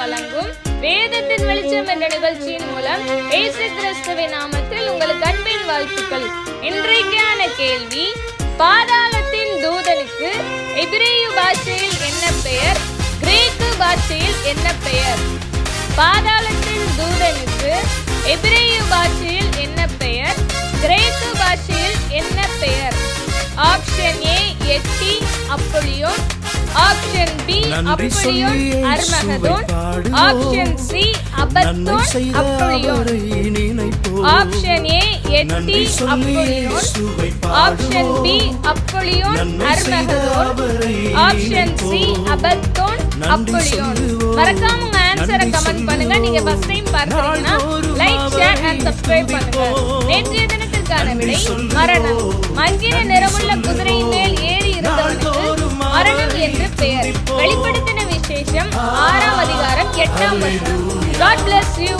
வழங்கும் வேதத்தின் வெளிச்சம் என்ற நிகழ்ச்சியின் மூலம் இயேசு கிறிஸ்துவின் நாமத்தில் உங்களுக்கு அன்பின் வாழ்த்துக்கள். இன்றைக்கான கேள்வி, பாதாளத்தின் தூதனுக்கு எபிரேய பாஷையில் என்ன பெயர், கிரேக்கு பாஷையில் என்ன பெயர்? பாதாளத்தின் தூதனுக்கு எபிரேய பாஷையில் என்ன பெயர், கிரேக்கு பாஷையில் என்ன பெயர்? ஆப்ஷன் ஏ எட்டி Apollyon, option B Apollyon Armageddon, option C Abaddon Apollyon. Option A எட்டி Apollyon, option B Apollyon Armageddon, option C Abaddon Apollyon. மறக்காம உங்க ஆன்சரை கமெண்ட் பண்ணுங்க. நீங்க ஃபர்ஸ்ட் டைம் பார்த்தீங்கன்னா லைக், ஷேர் அண்ட் சப்ஸ்கிரைப் பண்ணுங்க. நேற்றைய தினத்திற்கான விடை மரணம். மங்கின நிறமுள்ள குதிரையின் மேல் ஏறி இருந்தவனுக்கு மரணம் என்று பெயர். வெளிப்படுத்தின விசேஷம் 6ஆம் அதிகாரம் 8ஆம் வசனம். God bless you.